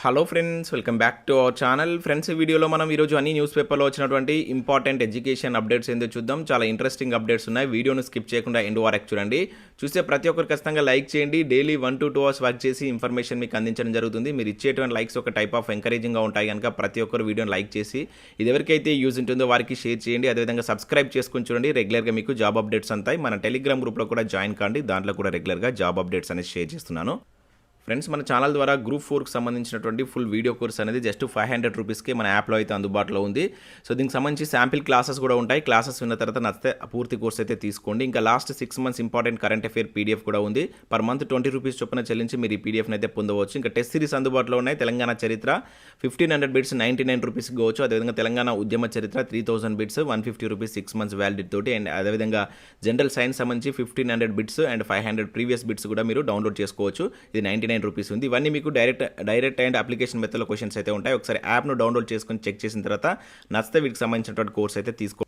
Hello friends, welcome back to our channel. Friends, ఈ వీడియోలో మనం ఈరోజు అన్ని న్యూస్ పేపర్లో వచ్చినటువంటి ఇంపార్టెంట్ ఎడ్యుకేషన్ అప్డేట్స్ ఏందో చూద్దాం. చాలా ఇంట్రెస్టింగ్ అప్డేట్స్ ఉన్నాయి. వీడియోను స్కిప్ చేయకుండా ఎండ్ వరకు చూడండి. చూస్తే ప్రతి ఒక్కరు ఖచ్చితంగా లైక్ చేయండి. డైలీ 1 to 2 hours వర్క్ చేసి ఇన్ఫర్మేషన్ మీకు అందించడం జరుగుతుంది. మీరు ఇచ్చేటువంటి లైక్స్ ఒక టైప్ ఆఫ్ ఎంకరేజింగ్గా ఉంటాయి కనుక ప్రతి ఒక్కరు వీడియోని లైక్ చేసి ఇది ఎవరికైతే యూజ్ ఉంటుందో వారికి షేర్ చేయండి. అదేవిధంగా సబ్స్క్రైబ్ చేసుకుని చూడండి. రెగ్యులర్గా మీకు జాబ్ అప్డేట్స్ అంతాయి. మన టెలిగ్రామ్ గ్రూప్లో కూడా జాయిన్ కాండి. దాంట్లో కూడా రెగ్యులర్గా జాబ్ అప్డేట్స్ అనేది షేర్ చేస్తున్నాను. ఫ్రెండ్స్, మన ఛానల్ ద్వారా గ్రూప్ 4కి సంబంధించినటువంటి ఫుల్ వీడియో కోర్స్ అనేది జస్ట్ 500 రూపీస్కి మన యాప్లో అయితే అందుబాటులో ఉంది. సో దీనికి సంబంధించి శాంపిల్ క్లాసెస్ కూడా ఉంటాయి. క్లాసెస్ విన్న తర్వాత నచ్చితే పూర్తి కోర్స్ అయితే తీసుకోండి. ఇంకా last 6 months important current affair PDF కూడా ఉంది. పర్ మంత్ 20 రూపీస్ చొప్పున చెల్లించి మీరు ఈ పీడిఎఫ్ని అయితే పొందవచ్చు. ఇంకా టెస్ట్ సిరీస్ అందుబాటులో ఉన్నాయి. తెలంగాణ చరిత్ర 1500 బిట్స్ 99 రూపీస్కి కావచ్చు. అదేవిధంగా తెలంగాణ ఉద్యమ చరిత్ర 3000 బిట్స్ 150 రూపీస్ 6 months వ్యాలిడిటీ తోటి. అండ్ అదేవిధంగా జనరల్ సైన్స్ సంబంధించి 1500 బిట్స్ అండ్ 500 ప్రీవియస్ బిట్స్ కూడా మీరు డౌన్లోడ్ చేసుకోవచ్చు. ఇది 99 రూపీస్ ఉంది. ఇవన్నీ మీకు డైరెక్ట్ అండ్ అప్లికేషన్ మెథడ్లో క్వశ్చన్స్ అయితే ఉంటాయి. ఒకసారి యాప్ను డౌన్లోడ్ చేసుకొని చెక్ చేసిన తర్వాత నచ్చితే వీటికి సంబంధించినటువంటి కోర్స్ అయితే తీసుకో.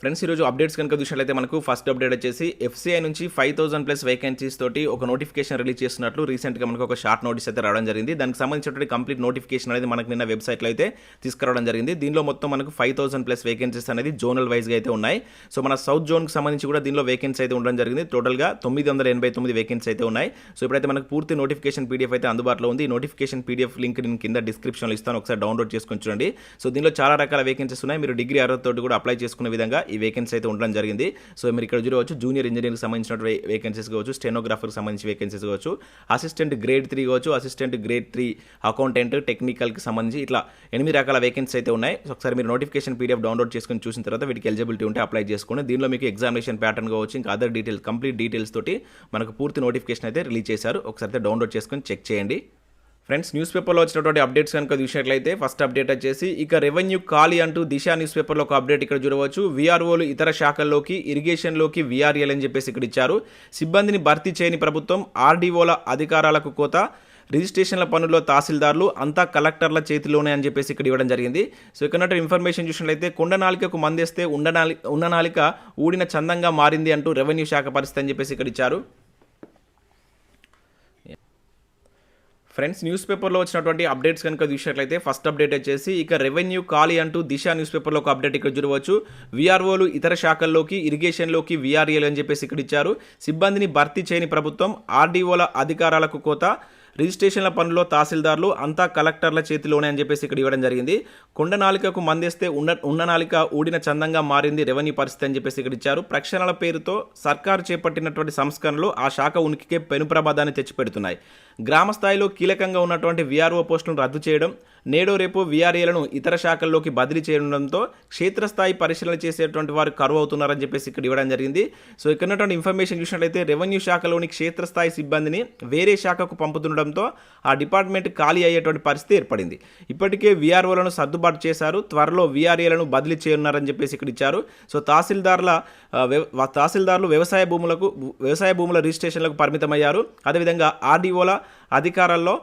ఫ్రెండ్స్, ఈరోజు అప్డేట్స్ కనుక చూసినట్లయితే మనకు ఫస్ట్ అప్డేట్ వచ్చేసి FCI నుంచి 5000+ వేకెన్సీస్ తోటి ఒక నోటిఫికేషన్ రిలీజ్ చేస్తున్నట్లు రీసెంట్గా మనకు ఒక షార్ట్ నోటీస్ అయితే రావడం జరిగింది. దానికి సంబంధించినటువంటి కంప్లీట్ నోటిఫికేషన్ అనేది మనకు నిన్న వెబ్సైట్లో అయితే తీసుకురావడం జరిగింది. దీనిలో మొత్తం మనకు 5000+ వేకెన్సీస్ అనేది జోనల్ వైజ్గా అయితే ఉన్నాయి. సో మన సౌత్ జోన్కి సంబంధించి కూడా దీనిలో వేకెన్సీ అయితే ఉండడం జరిగింది. టోటల్గా 989 వేకెన్సీ అయితే ఉన్నాయి. సో ఇప్పుడైతే మనకు పూర్తి నోటిఫికేషన్ పీడిఎఫ్ అయితే అందుబాటులో ఉంది. ఈ నోటిఫికేషన్ పీడిఎఫ్ లింక్ నేను కింద డిస్క్రిప్షన్లో ఇస్తాను. ఒకసారి డౌన్లోడ్ చేసుకొని చూడండి. సో దీనిలో చాలా రకాల వేకెన్సీస్ ఉన్నాయి. మీరు డిగ్రీ అర్హత తోటి కూడా అప్లై చేసుకునే విధంగా ఈ వేకెన్సీ అయితే ఉండడం జరిగింది. సో మీరు ఇక్కడ చూడవచ్చు జూనియర్ ఇంజనీరింగ్ సంబంధించిన వేకెన్సీస్ కావచ్చు, స్టెనోగ్రాఫర్కి సంబంధించి వేకెన్సీస్ కావచ్చు, అసిస్టెంట్ గ్రేడ్ 3 కావచ్చు, అసిస్టెంట్ గ్రేడ్ 3 అకౌంటెంట్ టెక్నికల్కి సంబంధించి ఇట్లా 8 రకాల వేకెన్సీ అయితే ఉన్నాయి. సో ఒకసారి మీరు నోటిఫికేషన్ పీడిఎఫ్ డౌన్లోడ్ చేసుకుని చూసిన తర్వాత వీటికి ఎలిజిబిలిటీ ఉంటే అప్లై చేసుకోండి. దీనిలో మీకు ఎగ్జామినేషన్ ప్యాటర్న్ కావచ్చు, ఇంకా అదర్ డీటెయిల్స్ కంప్లీట్ డీటెయిల్స్ తోటి మనకు పూర్తి నోటిఫికేషన్ అయితే రిలీజ్ చేశారు. ఒకసారి డౌన్లోడ్ చేసుకొని చెక్ చేయండి. ఫ్రెండ్స్, న్యూస్ పేపర్లో వచ్చినటువంటి అప్డేట్స్ కనుక చూసినట్లయితే ఫస్ట్ అప్డేట్ వచ్చేసి ఇక రెవెన్యూ ఖాళీ అంటూ దిశ న్యూస్ పేపర్లో ఒక అప్డేట్ ఇక్కడ చూడవచ్చు. వీఆర్ఓలు ఇతర శాఖల్లోకి, ఇరిగేషన్లోకి వీఆర్ఏలు అని చెప్పేసి ఇక్కడ ఇచ్చారు. సిబ్బందిని భర్తీ చేయని ప్రభుత్వం, ఆర్డీఓల అధికారాలకు కోత, రిజిస్ట్రేషన్ల పనుల్లో తహసీల్దార్లు అంతా కలెక్టర్ల చేతిలోనే అని చెప్పేసి ఇక్కడ ఇవ్వడం జరిగింది. సో ఇక్కడ ఇన్ఫర్మేషన్ చూసినట్లయితే కొండనాలికకు మందేస్తే ఉన్ననాలిక ఊడిన చందంగా మారింది అంటూ రెవెన్యూ శాఖ పరిస్థితి అని చెప్పేసి ఇక్కడ ఇచ్చారు. ఫ్రెండ్స్, న్యూస్ పేపర్లో వచ్చినటువంటి అప్డేట్స్ కనుక చూసినట్లయితే ఫస్ట్ అప్డేట్ వచ్చేసి ఇక రెవెన్యూ ఖాళీ అంటూ దిశ న్యూస్ పేపర్లో ఒక అప్డేట్ ఇక్కడ చూడవచ్చు. వీఆర్ఓలు ఇతర శాఖల్లోకి, ఇరిగేషన్లోకి వీఆర్ఏలు అని చెప్పేసి ఇక్కడ ఇచ్చారు. సిబ్బందిని భర్తీ చేయని ప్రభుత్వం, ఆర్డీఓల అధికారాలకు కోత, రిజిస్ట్రేషన్ల పనుల్లో తహసీల్దార్లు అంతా కలెక్టర్ల చేతిలోనే అని చెప్పేసి ఇక్కడ ఇవ్వడం జరిగింది. కొండనాలికకు మందేస్తే ఉన్ననాలిక ఊడిన చందంగా మారింది రెవెన్యూ పరిస్థితి అని చెప్పేసి ఇక్కడ ఇచ్చారు. ప్రక్షాళన పేరుతో సర్కారు చేపట్టినటువంటి సంస్కరణలు ఆ శాఖ ఉనికికే పెను ప్రమాదాన్ని తెచ్చిపెడుతున్నాయి. గ్రామ స్థాయిలో కీలకంగా ఉన్నటువంటి వీఆర్ఓ పోస్టులను రద్దు చేయడం, నేడో రేపు వీఆర్ఏలను ఇతర శాఖల్లోకి బదిలీ చేయడంతో క్షేత్రస్థాయి పరిశీలన చేసేటువంటి వారు కరువు అవుతున్నారని చెప్పేసి ఇక్కడ ఇవ్వడం జరిగింది. సో ఇక్కడ ఉన్నటువంటి ఇన్ఫర్మేషన్ చూసినట్లయితే రెవెన్యూ శాఖలోని క్షేత్రస్థాయి సిబ్బందిని వేరే శాఖకు పంపుతుండడంతో ఆ డిపార్ట్మెంట్ ఖాళీ అయ్యేటువంటి పరిస్థితి ఏర్పడింది. ఇప్పటికే వీఆర్ఓలను సర్దుబాటు చేశారు. త్వరలో వీఆర్ఏలను బదిలీ చేయనున్నారని చెప్పేసి ఇక్కడ ఇచ్చారు. సో తహసీల్దార్లు వ్యవసాయ భూముల రిజిస్ట్రేషన్లకు పరిమితమయ్యారు. అదేవిధంగా ఆర్డీఓల అధికారాల్లో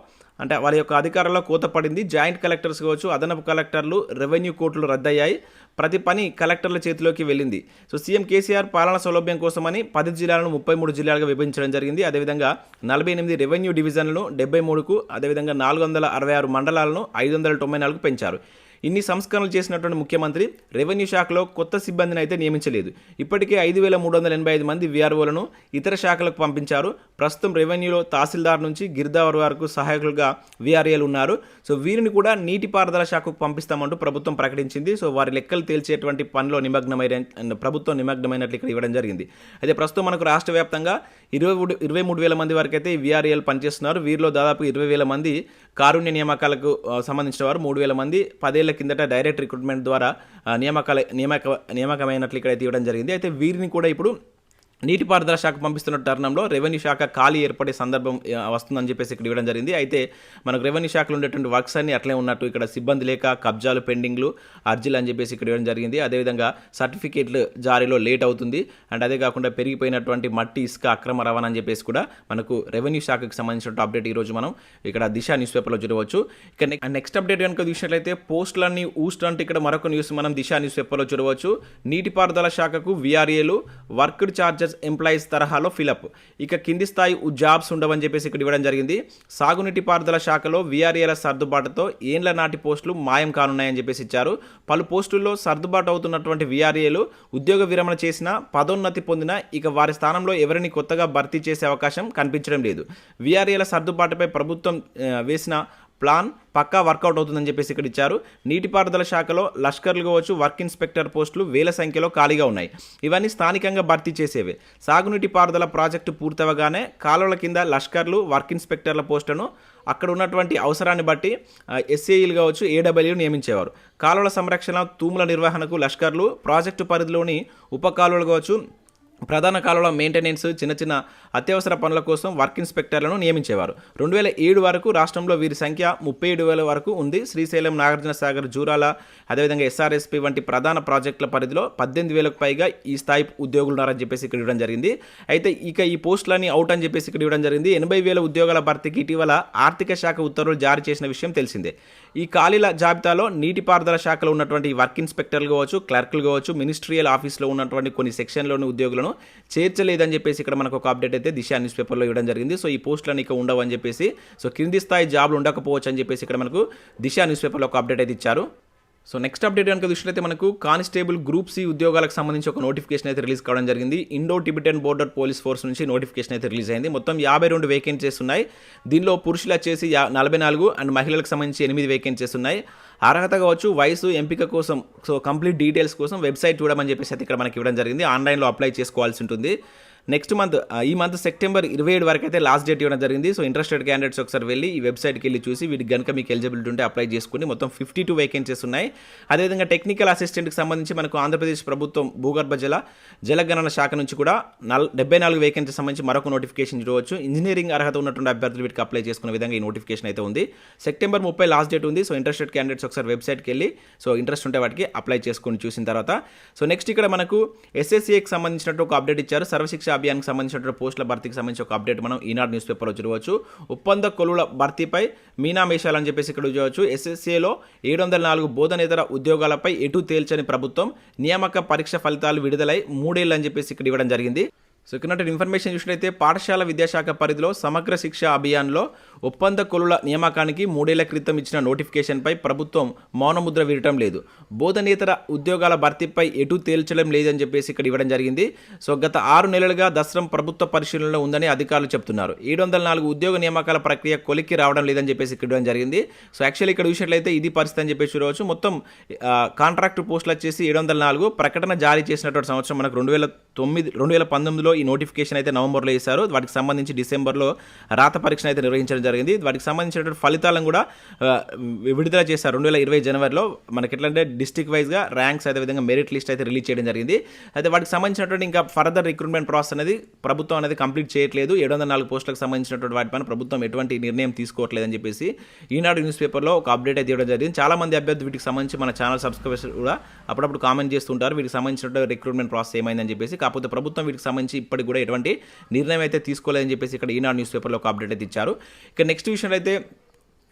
అంటే వాళ్ళ యొక్క అధికారంలో కోత పడింది. జాయింట్ కలెక్టర్స్ కావచ్చు, అదనపు కలెక్టర్లు, రెవెన్యూ కోర్టులు రద్దయ్యాయి. ప్రతి పని కలెక్టర్ల చేతిలోకి వెళ్ళింది. సో సీఎం కేసీఆర్ పాలన సౌలభ్యం కోసమని 10 జిల్లాలను 33 జిల్లాలుగా విభజించడం జరిగింది. అదేవిధంగా 48 రెవెన్యూ డివిజన్లను 73కు, అదేవిధంగా 466 మండలాలను 594కు పెంచారు. ఇన్ని సంస్కరణలు చేసినటువంటి ముఖ్యమంత్రి రెవెన్యూ శాఖలో కొత్త సిబ్బందిని అయితే నియమించలేదు. ఇప్పటికే 5385 మంది వీఆర్ఓలను ఇతర శాఖలకు పంపించారు. ప్రస్తుతం రెవెన్యూలో తహసీల్దార్ నుంచి గిర్దావర్ వరకు సహాయకులుగా వీఆర్ఏలు ఉన్నారు. సో వీరిని కూడా నీటిపారుదల శాఖకు పంపిస్తామంటూ ప్రభుత్వం ప్రకటించింది. సో వారి లెక్కలు తేల్చేటువంటి పనిలో ప్రభుత్వం నిమగ్నమైనట్లు ఇక్కడ ఇవ్వడం జరిగింది. అయితే ప్రస్తుతం మనకు రాష్ట్ర వ్యాప్తంగా 23,000 మంది వరకు అయితే ఈ వీఆర్ఏలు పనిచేస్తున్నారు. వీరిలో దాదాపు 20,000 మంది కారుణ్య నియామకాలకు సంబంధించిన వారు, 3,000 మంది 10 ఏళ్ల కిందట డైరెక్ట్ రిక్రూట్మెంట్ ద్వారా నియామకమైనట్లు ఇక్కడైతే ఇవ్వడం జరిగింది. అయితే వీరిని కూడా ఇప్పుడు నీటిపారుదల శాఖ పంపిస్తున్న తరుణంలో రెవెన్యూ శాఖ ఖాళీ ఏర్పడే సందర్భం వస్తుందని చెప్పేసి ఇక్కడ ఇవ్వడం జరిగింది. అయితే మనకు రెవెన్యూ శాఖలో ఉండేటువంటి వర్క్స్ అన్ని అట్లే ఉన్నట్టు ఇక్కడ సిబ్బంది లేక కబ్జాలు, పెండింగ్లు, అర్జీలు అని చెప్పేసి ఇక్కడ ఇవ్వడం జరిగింది. అదేవిధంగా సర్టిఫికేట్లు జారీలో లేట్ అవుతుంది. అండ్ అదే కాకుండా పెరిగిపోయినటువంటి మట్టి, ఇసుక అక్రమ రవాణా అని చెప్పేసి కూడా మనకు రెవెన్యూ శాఖకు సంబంధించిన అప్డేట్ ఈరోజు మనం ఇక్కడ దిశ న్యూస్ పేపర్లో చూడవచ్చు. ఇక నెక్స్ట్ అప్డేట్ కనుక చూసినట్లయితే పోస్టులన్నీ ఊస్ట్ అంటే ఇక్కడ మరొక న్యూస్ మనం దిశ న్యూస్ పేపర్లో చూడవచ్చు. నీటిపారుదల శాఖకు వీఆర్ఏలు వర్క్డ్ ఛార్జ్ టీచర్స్ ఎంప్లాయీస్ తరహాలో ఫిలప్. ఇక కింది స్థాయి జాబ్స్ ఉండవని చెప్పేసి ఇక్కడ ఇవ్వడం జరిగింది. సాగునీటి పారుదల శాఖలో వీఆర్ఏల సర్దుబాటుతో ఏండ్ల నాటి పోస్టులు మాయం కానున్నాయని చెప్పేసి ఇచ్చారు. పలు పోస్టుల్లో సర్దుబాటు అవుతున్నటువంటి వీఆర్ఏలు ఉద్యోగ విరమణ చేసినా పదోన్నతి పొందినా ఇక వారి స్థానంలో ఎవరిని కొత్తగా భర్తీ చేసే అవకాశం కనిపించడం లేదు. వీఆర్ఏల సర్దుబాటుపై ప్రభుత్వం వేసిన ప్లాన్ పక్కా వర్కౌట్ అవుతుందని చెప్పేసి ఇక్కడ ఇచ్చారు. నీటిపారుదల శాఖలో లష్కర్లు కావచ్చు, వర్క్ ఇన్స్పెక్టర్ పోస్టులు వేల సంఖ్యలో ఖాళీగా ఉన్నాయి. ఇవన్నీ స్థానికంగా భర్తీ చేసేవే. సాగునీటి పారుదల ప్రాజెక్టు పూర్తవగానే కాలువల కింద లష్కర్లు, వర్క్ ఇన్స్పెక్టర్ల పోస్టులను అక్కడ ఉన్నటువంటి అవసరాన్ని బట్టి ఎస్ఏఈలు కావచ్చు, ఏడబ్ల్యూలు నియమించేవారు. కాలువల సంరక్షణ, తూముల నిర్వహణకు లష్కర్లు, ప్రాజెక్టు పరిధిలోని ఉప కాలువలు కావచ్చు, ప్రధాన కాలువల మెయింటెనెన్స్, చిన్న చిన్న అత్యవసర పనుల కోసం వర్క్ ఇన్స్పెక్టర్లను నియమించేవారు. 2007 వరకు రాష్ట్రంలో వీరి సంఖ్య 37,000 వరకు ఉంది. శ్రీశైలం, నాగార్జున సాగర్, జూరాల, అదేవిధంగా ఎస్ఆర్ఎస్పి వంటి ప్రధాన ప్రాజెక్టుల పరిధిలో 18,000కు పైగా ఈ స్థాయి ఉద్యోగులు ఉన్నారని చెప్పేసి ఇక్కడ ఇవ్వడం జరిగింది. అయితే ఇక ఈ పోస్టులని అవుట్ అని చెప్పేసి ఇక్కడ ఇవ్వడం జరిగింది. 80,000 ఉద్యోగాల భర్తీకి ఇటీవల ఆర్థిక శాఖ ఉత్తర్వులు జారీ చేసిన విషయం తెలిసిందే. ఈ ఖాళీల జాబితాలో నీటిపారుదల శాఖలో ఉన్నటువంటి వర్క్ ఇన్స్పెక్టర్లు కావచ్చు, క్లర్క్లు కావచ్చు, మినిస్ట్రియల్ ఆఫీస్లో ఉన్నటువంటి కొన్ని సెక్షన్లోని ఉద్యోగులను చేర్చలేదని చెప్పేసి ఇక్కడ మనకు ఒక అప్డేట్ అయితే దిశ న్యూస్ పేపర్లో ఇవ్వడం జరిగింది. సో ఈ పోస్టులను ఇక ఉండవని చెప్పేసి, సో కింది స్థాయి జాబ్లు ఉండకపోవచ్చు అని చెప్పేసి ఇక్కడ మనకు దిశ న్యూస్ పేపర్లో ఒక అప్డేట్ అయితే ఇచ్చారు. సో నెక్స్ట్ అప్డేట్ కనుక చూసినట్లయితే మనకు కానిస్టేబుల్ గ్రూప్ సి ఉద్యోగాలకు సంబంధించి ఒక నోటిఫికేషన్ అయితే రిలీజ్ కావడం జరిగింది. Indo Tibetan border police force నుంచి నోటిఫికేషన్ అయితే రిలీజ్ అయింది. మొత్తం 52 వేకెన్సీస్ ఉన్నాయి. దీనిలో పురుషులు వచ్చేసి 44 అండ్ మహిళలకు సంబంధించి 8 వేకెన్సీస్ ఉన్నాయి. అర్హత కావచ్చు, వయసు, ఎంపిక కోసం, సో కంప్లీట్ డీటెయిల్స్ కోసం వెబ్సైట్ చూడమని చెప్పేసి అయితే ఇక్కడ మనకి ఇవ్వడం జరిగింది. ఆన్లైన్లో అప్లై చేసుకోవాల్సి ఉంటుంది. నెక్స్ట్ మంత్, ఈ మంత్ సెప్టెంబర్ 27 వరకు అయితే లాస్ట్ డేట్ ఇవ్వడం జరిగింది. సో ఇంట్రెస్టెడ్ క్యాండిడేట్స్ ఒకసారి వెళ్ళి ఈ వెబ్సైట్కి వెళ్ళి చూసి వీటికి కనుక మీకు ఎలిజిబిలిటీ ఉంటే అప్లై చేసుకుని మొత్తం 52 వేకెన్సీస్ ఉన్నాయి. అదేవిధంగా టెక్నికల్ అసిస్టెంట్కి సంబంధించి మనకు ఆంధ్రప్రదేశ్ ప్రభుత్వం భూగర్భ జలగణన శాఖ నుంచి కూడా 74 వేకెన్సీ సంబంధించి మరొక నోటిఫికేషన్ చూడవచ్చు. ఇంజనీరింగ్ అర్హత ఉన్నటువంటి అభ్యర్థులు వీటికి అప్లై చేసుకునే విధంగా ఈ నోటిఫికేషన్ అయితే ఉంది. సెప్టెంబర్ 30 లాస్ట్ డేట్ ఉంది. సో ఇంట్రెస్టెడ్ క్యాండిడేట్స్ ఒకసారి వెబ్సైట్కి వెళ్ళి సో ఇంట్రెస్ట్ ఉంటే వాటికి అప్లై చేసుకుని చూసిన తర్వాత, సో నెక్స్ట్ ఇక్కడ మనకు ఎస్ఎస్సికి సంబంధించినట్టు ఒక అప్డేట్ ఇచ్చారు. సర్వశిక్ష అభియాన్కి సంబంధించిన పోస్టుల భర్తీకి సంబంధించి ఒక అప్డేట్ మనం ఈనాడు న్యూస్ పేపర్లో చూడవచ్చు. ఒప్పంద కొలువుల భర్తీపై మీనామేషాలని చెప్పేసి ఇక్కడ చూడవచ్చు. ఎస్ఎస్సిలో 704 బోధనేతర ఉద్యోగాలపై ఎటు తేల్చని ప్రభుత్వం, నియామక పరీక్ష ఫలితాలు విడుదలై 3 ఏళ్ళు అని చెప్పేసి ఇక్కడ ఇవ్వడం జరిగింది. సో ఇక్కడ ఇన్ఫర్మేషన్ చూసినట్లయితే పాఠశాల విద్యాశాఖ పరిధిలో సమగ్ర శిక్ష అభియాన్లో ఒప్పంద కొలుల నియామకానికి 3 ఏళ్ల క్రితం ఇచ్చిన నోటిఫికేషన్పై ప్రభుత్వం మౌనముద్ర వీడటం లేదు. బోధనేతర ఉద్యోగాల భర్తీపై ఎటు తేల్చడం లేదని చెప్పేసి ఇక్కడ ఇవ్వడం జరిగింది. సో గత 6 నెలలుగా దసరం ప్రభుత్వ పరిశీలనలో ఉందని అధికారులు చెప్తున్నారు. 704 ఉద్యోగ నియామకాల ప్రక్రియ కొలిక్కి రావడం లేదని చెప్పేసి ఇక్కడ ఇవ్వడం జరిగింది. సో యాక్చువల్లీ ఇక్కడ చూసినట్లయితే ఇది పరిస్థితి అని చెప్పేసి చూడవచ్చు. మొత్తం కాంట్రాక్ట్ పోస్టులు వచ్చేసి 704, ప్రకటన జారీ చేసినటువంటి సంవత్సరం మనకు 2019లో ఈ నోటిఫికేషన్ అయితే నవంబర్లో వేశారు. వాటికి సంబంధించి డిసెంబర్లో రాత పరీక్షను అయితే నిర్వహించడం జరిగింది. వాటికి సంబంధించినటువంటి ఫలితాలను కూడా విడుదల చేశారు 2020 జనవరిలో. మనకి ఎట్లంటే డిస్ట్రిక్ట్ వైజ్గా ర్యాంక్స్, అదేవిధంగా మెరిట్ లిస్ట్ అయితే రిలీజ్ చేయడం జరిగింది. అయితే వాటికి సంబంధించినటువంటి ఇంకా ఫర్దర్ రిక్రూట్మెంట్ ప్రాసెస్ అనేది ప్రభుత్వం అనేది కంప్లీట్ చేయట్లేదు. 704 పోస్టులకు సంబంధించినటువంటి వాటిపైన ప్రభుత్వం ఎటువంటి నిర్ణయం తీసుకోవట్లేదని చెప్పేసి ఈనాడు న్యూస్ పేపర్లో ఒక అప్డేట్ అయితే ఇవ్వడం జరిగింది. చాలా మంది అభ్యర్థులు వీటికి సంబంధించి మన ఛానల్ సబ్స్క్రైబర్స్ కూడా అప్పుడప్పుడు కామెంట్ చేస్తుంటారు వీటికి సంబంధించిన రిక్రూట్మెంట్ ప్రాసెస్ ఏమైందని చెప్పేసి. కాకపోతే ప్రభుత్వం వీటికి సంబంధించి ఇప్పటికి కూడా ఎటువంటి నిర్ణయం అయితే తీసుకోలేదని చెప్పేసి ఇక్కడ ఈనాడు న్యూస్ పేపర్లో ఒక అప్డేట్ అయితే ఇచ్చారు. ఇక నెక్స్ట్ విషయం అయితే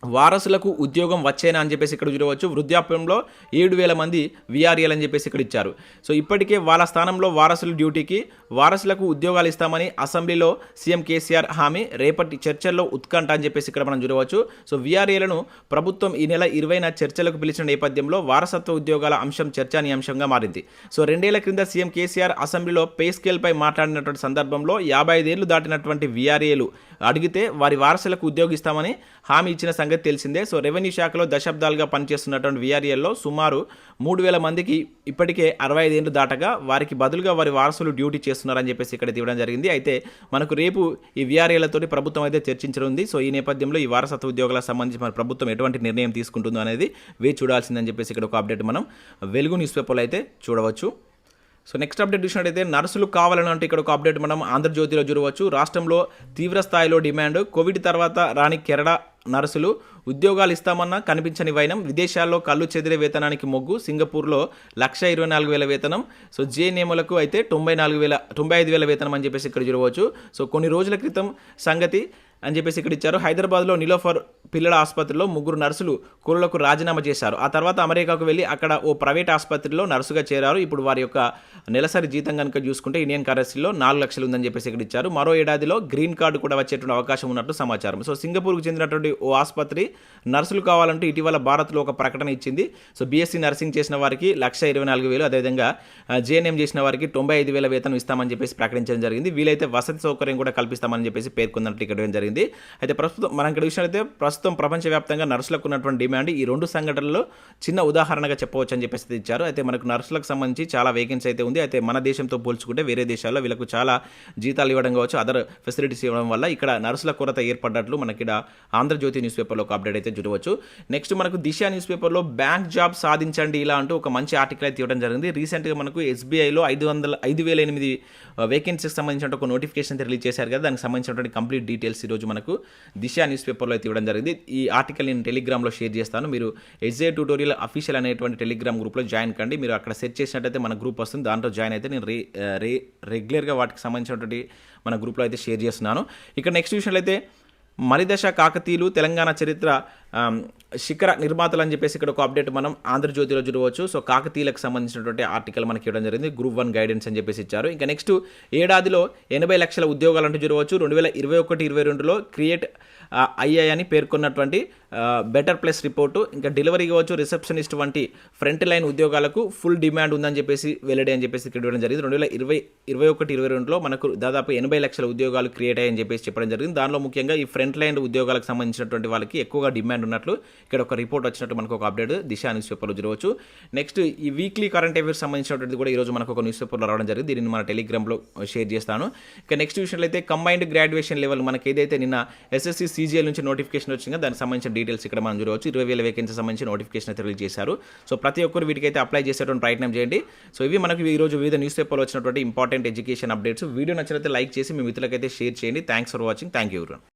వారసులకు ఉద్యోగం వచ్చేనా అని చెప్పేసి ఇక్కడ చూడవచ్చు. వృద్ధాప్యంలో 7,000 మంది వీఆర్ఏలు అని చెప్పేసి ఇక్కడ ఇచ్చారు. సో ఇప్పటికే వాళ్ళ స్థానంలో వారసుల డ్యూటీకి వారసులకు ఉద్యోగాలు ఇస్తామని అసెంబ్లీలో సీఎం కేసీఆర్ హామీ, రేపటి చర్చల్లో ఉత్కంఠ అని చెప్పేసి ఇక్కడ మనం చూడవచ్చు. సో వీఆర్ఏలను ప్రభుత్వం ఈ నెల 20న చర్చలకు పిలిచిన నేపథ్యంలో వారసత్వ ఉద్యోగాల అంశం చర్చానీయాంశంగా మారింది. సో 2 ఏళ్ల క్రింద సీఎం కేసీఆర్ అసెంబ్లీలో పే స్కేల్పై మాట్లాడినటువంటి సందర్భంలో 55 ఏళ్లు దాటినటువంటి వీఆర్ఏలు అడిగితే వారి వారసులకు ఉద్యోగిస్తామని హామీ ఇచ్చిన సంగతి తెలిసిందే. సో రెవెన్యూ శాఖలో దశాబ్దాలుగా పనిచేస్తున్నటువంటి వీఆర్ఏల్లో సుమారు 3,000 మందికి ఇప్పటికే 65 ఏళ్లు దాటగా వారికి బదులుగా వారి వారసులు డ్యూటీ చేస్తున్నారని చెప్పేసి ఇక్కడ ఇవ్వడం జరిగింది. అయితే మనకు రేపు ఈ వీఆర్ఏలతోటి ప్రభుత్వం అయితే చర్చించనుంది. సో ఈ నేపథ్యంలో ఈ వారసత్వ ఉద్యోగాలకు సంబంధించి మన ప్రభుత్వం ఎటువంటి నిర్ణయం తీసుకుంటుందో అనేది వేచి చూడాల్సిందని చెప్పేసి ఇక్కడ ఒక అప్డేట్ మనం వెలుగు న్యూస్ పేపర్లో అయితే చూడవచ్చు. సో నెక్స్ట్ అప్డేట్ చూసినట్టయితే నర్సులు కావాలని అంటే ఇక్కడ ఒక అప్డేట్ మనం ఆంధ్రజ్యోతిలో చూడవచ్చు. రాష్ట్రంలో తీవ్ర స్థాయిలో డిమాండ్, కోవిడ్ తర్వాత రాని కేరళ నర్సులు ఉద్యోగాలు ఇస్తామన్నా కనిపించని వైనం, విదేశాల్లో కళ్ళు చెదిరే వేతనానికి మొగ్గు, సింగపూర్లో 1,24,000 వేతనం, సో జేఎన్ఎంలకు అయితే 95,000 వేతనం అని చెప్పేసి ఇక్కడ చూడవచ్చు. సో కొన్ని రోజుల క్రితం సంగతి అని చెప్పేసి ఇక్కడ ఇచ్చారు. హైదరాబాద్లో నిలోఫర్ పిల్లల ఆసుపత్రిలో 3 నర్సులు కూలీలకు రాజీనామా చేశారు. ఆ తర్వాత అమెరికాకు వెళ్ళి అక్కడ ఓ ప్రైవేట్ ఆసుపత్రిలో నర్సుగా చేరారు. ఇప్పుడు వారి యొక్క నెలసరి జీతం కనుక చూసుకుంటే ఇండియన్ కరెన్సీలో 4 లక్షలు ఉందని చెప్పేసి ఇక్కడ ఇచ్చారు. మరో ఏడాదిలో గ్రీన్ కార్డు కూడా వచ్చేటువంటి అవకాశం ఉన్నట్లు సమాచారం. సో సింగపూర్కు చెందినటువంటి ఓ ఆసుపత్రి నర్సులు కావాలంటూ ఇటీవల భారత్లో ఒక ప్రకటన ఇచ్చింది. సో బీఎస్సీ నర్సింగ్ చేసిన వారికి 1,24,000, అదేవిధంగా జేఎన్ఎం చేసిన వారికి 95,000 వేతనం ఇస్తామని చెప్పేసి ప్రకటించడం జరిగింది. వీలైతే వసతి సౌకర్యం కూడా కల్పిస్తామని చెప్పేసి పేర్కొన్నట్లు ఇక్కడ జరిగింది. అయితే ప్రస్తుతం మనం ఇక్కడ చూసినట్లయితే ప్రస్తుతం ప్రపంచవ్యాప్తంగా నర్సులకు ఉన్నటువంటి డిమాండ్ ఈ 2 సంఘటనల్లో చిన్న ఉదాహరణగా చెప్పవచ్చు అని చెప్పేసి ఇచ్చారు. అయితే మనకు నర్సులకు సంబంధించి చాలా వేకెన్సీ అయితే ఉంది. అయితే మన దేశంతో పోల్చుకుంటే వేరే దేశాల్లో వీళ్ళకు చాలా జీతాలు ఇవ్వడం కావచ్చు, అదర్ ఫెసిలిటీస్ ఇవ్వడం వల్ల ఇక్కడ నర్సుల కొరత ఏర్పడ్డట్లు మనకి ఇక్కడ ఆంధ్రజ్యోతి న్యూస్ పేపర్లో ఒక అప్డేట్ అయితే చూడవచ్చు. నెక్స్ట్ మనకు దిశ న్యూస్ పేపర్లో బ్యాంక్ జాబ్ సాధించండి ఇలా అంటూ ఒక మంచి ఆర్టికల్ అయితే ఇవ్వడం జరిగింది. రీసెంట్గా మనకు ఎస్బీఐలో 5,008 వేకెన్సీకి సంబంధించిన ఒక నోటిఫికేషన్ అయితే రిలీజ్ చేశారు కదా, దానికి సంబంధించినటువంటి కంప్లీట్ డీటెయిల్స్ ఈరోజు మనకు దిశ న్యూస్ పేపర్లో అయితే ఇవ్వడం జరిగింది. ఈ ఆర్టికల్ నేను టెలిగ్రామ్లో షేర్ చేస్తాను. మీరు SJTutorial అఫీషియల్ అనేటువంటి టెలిగ్రామ్ గ్రూప్లో జాయిన్ కండి. మీరు అక్కడ సెర్చ్ చేసినట్టయితే మన గ్రూప్ వస్తుంది, దాంట్లో జాయిన్ అయితే నేను రెగ్యులర్గా వాటికి సంబంధించినటువంటి మన గ్రూప్లో అయితే షేర్ చేస్తున్నాను. ఇక్కడ నెక్స్ట్ విషయంలో అయితే మలిదశ కాకతీయులు తెలంగాణ చరిత్ర శిఖర నిర్మాతలు అని చెప్పేసి ఇక్కడ ఒక అప్డేట్ మనం ఆంధ్రజ్యోతిలో చూడవచ్చు. సో కాకతీయులకు సంబంధించినటువంటి ఆర్టికల్ మనకి ఇవ్వడం జరిగింది. గ్రూప్ 1 గైడెన్స్ అని చెప్పేసి ఇచ్చారు. ఇంకా నెక్స్ట్ ఏడాదిలో 80 లక్షల ఉద్యోగాలు అంటూ చూడవచ్చు. 2021-22లో క్రియేట్ అయ్యాయని పేర్కొన్నటువంటి బెటర్ ప్లస్ రిపోర్టు. ఇంకా డెలివరీ కావచ్చు, రిసెప్షనిస్ట్ వంటి ఫ్రంట్ లైన్ ఉద్యోగాలకు ఫుల్ డిమాండ్ ఉందని చెప్పేసి వెల్లడి అని చెప్పేసి ఇక్కడ ఇవ్వడం జరిగింది. 2021-22లో మనకు దాదాపు 80 లక్షల ఉద్యోగాలు క్రియేట్ అయ్యాయని చెప్పేసి చెప్పడం జరిగింది. దానిలో ముఖ్యంగా ఈ ఫ్రంట్ లైన్ ఉద్యోగాలకు సంబంధించినటువంటి వాళ్ళకి ఎక్కువగా డిమాండ్ ఉన్నట్లు ఇక్కడ ఒక రిపోర్ట్ వచ్చినట్టు మనకు ఒక అప్డేట్ దిశ న్యూస్ పేపర్లో చూడవచ్చు. నెక్స్ట్ ఈ వీక్లీ కరెంట్ అఫైర్స్ సంబంధించినటువంటి కూడా ఈరోజు మనకు ఒక న్యూస్ పేపర్లో రావడం జరిగింది. దీనిని మన టెలిగ్రామ్లో షేర్ చేస్తాను. ఇక నెక్స్ట్ విషయంలో అయితే కంబైన్డ్ గ్రాడ్యుయేషన్ లెవెల్ మనకి ఏదైతే నిన్న SSC CGL నుంచి నోటిఫికేషన్ వచ్చిందో దానికి సంబంధించిన డీటెయిల్స్ ఇక్కడ మనం చూడవచ్చు. 20,000 వేకెన్సీ సంబంధించి నోటిఫికేషన్ అయితే రిలీజ్ చేశారు. సో ప్రతి ఒక్కరు వీటికైతే అప్లై చేసేటువంటి ప్రయత్నం చేయండి. సో ఇవి మనకి ఈరోజు వివిధ న్యూస్ పేపర్లో వచ్చినటువంటి ఇంపార్టెంట్ ఎడ్యుకేషన్ అప్డేట్స్. వీడియో నచ్చినట్లయితే లైక్ చేసి మీ మిత్రులకైతే షేర్ చేయండి. Thanks for watching. Thank you.